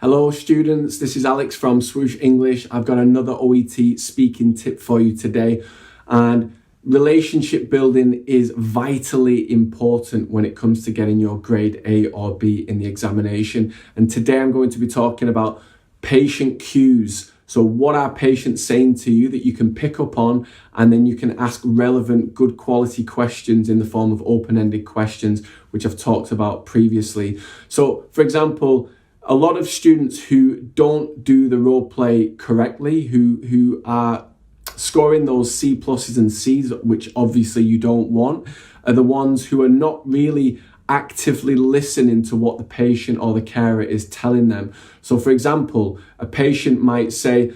Hello students, this is Alex from Swoosh English. I've got another OET speaking tip for you today, and relationship building is vitally important when it comes to getting your grade A or B in the examination. And today I'm going to be talking about patient cues. So what are patients saying to you that you can pick up on, and then you can ask relevant, good quality questions in the form of open-ended questions, which I've talked about previously. So for example, a lot of students who don't do the role play correctly, who are scoring those C pluses and C's, which obviously you don't want, are the ones who are not really actively listening to what the patient or the carer is telling them. So for example, a patient might say,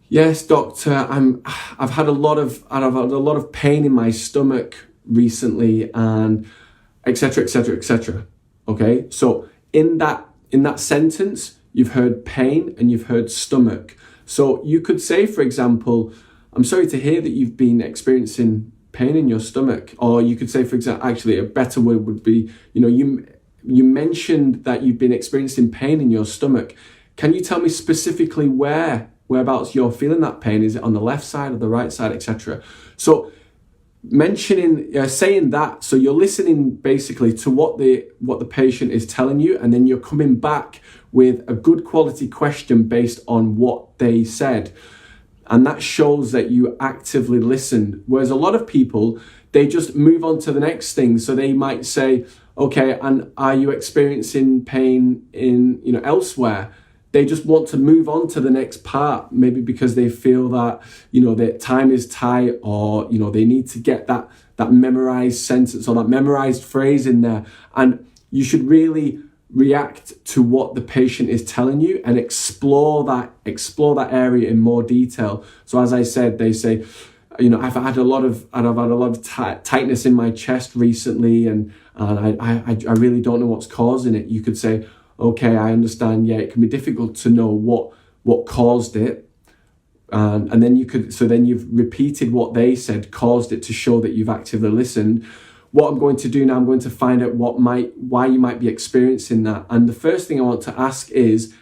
"Yes, doctor, I've had a lot of pain in my stomach recently," and etc., etc., etc. Okay, so in that sentence, you've heard pain and you've heard stomach. So you could say, for example, "I'm sorry to hear that you've been experiencing pain in your stomach." Or you could say, for example, actually a better word would be, you mentioned that you've been experiencing pain in your stomach. Can you tell me specifically whereabouts you're feeling that pain? Is it on the left side or the right side, etc.? So saying that, so you're listening basically to what the patient is telling you, and then you're coming back with a good quality question based on what they said. And that shows that you actively listened. Whereas a lot of people, they just move on to the next thing. So they might say, "Okay, and are you experiencing pain in, elsewhere?" They just want to move on to the next part, maybe because they feel that, their time is tight, or, they need to get that memorized sentence or that memorized phrase in there. And you should really react to what the patient is telling you and explore that area in more detail. So as I said, they say, "I've had a lot of tightness in my chest recently, and I really don't know what's causing it." You could say, "Okay, I understand. Yeah, it can be difficult to know what caused it." And then you've repeated what they said caused it to show that you've actively listened. What I'm going to do now, I'm going to find out why you might be experiencing that. And the first thing I want to ask is,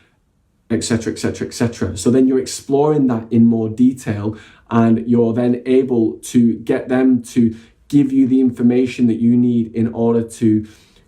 etc., etc., etc. So then you're exploring that in more detail, and you're then able to get them to give you the information that you need in order to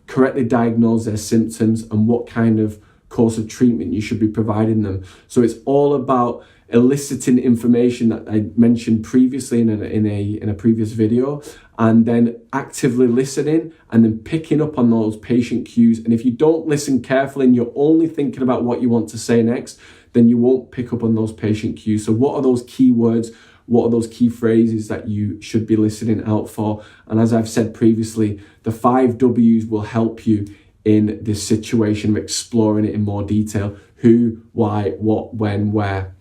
correctly diagnose their symptoms and what kind of course of treatment you should be providing them. So it's all about eliciting information that I mentioned previously in a previous video, and then actively listening and then picking up on those patient cues. And if you don't listen carefully and you're only thinking about what you want to say next, then you won't pick up on those patient cues. So what are those key words? What are those key phrases that you should be listening out for? And as I've said previously, the 5 W's will help you in this situation of exploring it in more detail: who, why, what, when, where.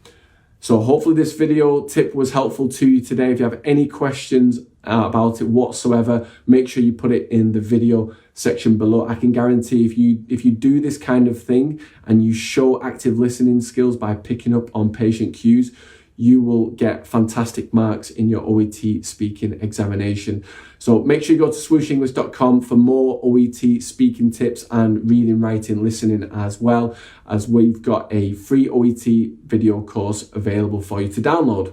So hopefully this video tip was helpful to you today. If you have any questions about it whatsoever, make sure you put it in the video section below. I can guarantee if you do this kind of thing and you show active listening skills by picking up on patient cues, you will get fantastic marks in your OET speaking examination. So make sure you go to swooshenglish.com for more OET speaking tips and reading, writing, listening, as well as we've got a free OET video course available for you to download.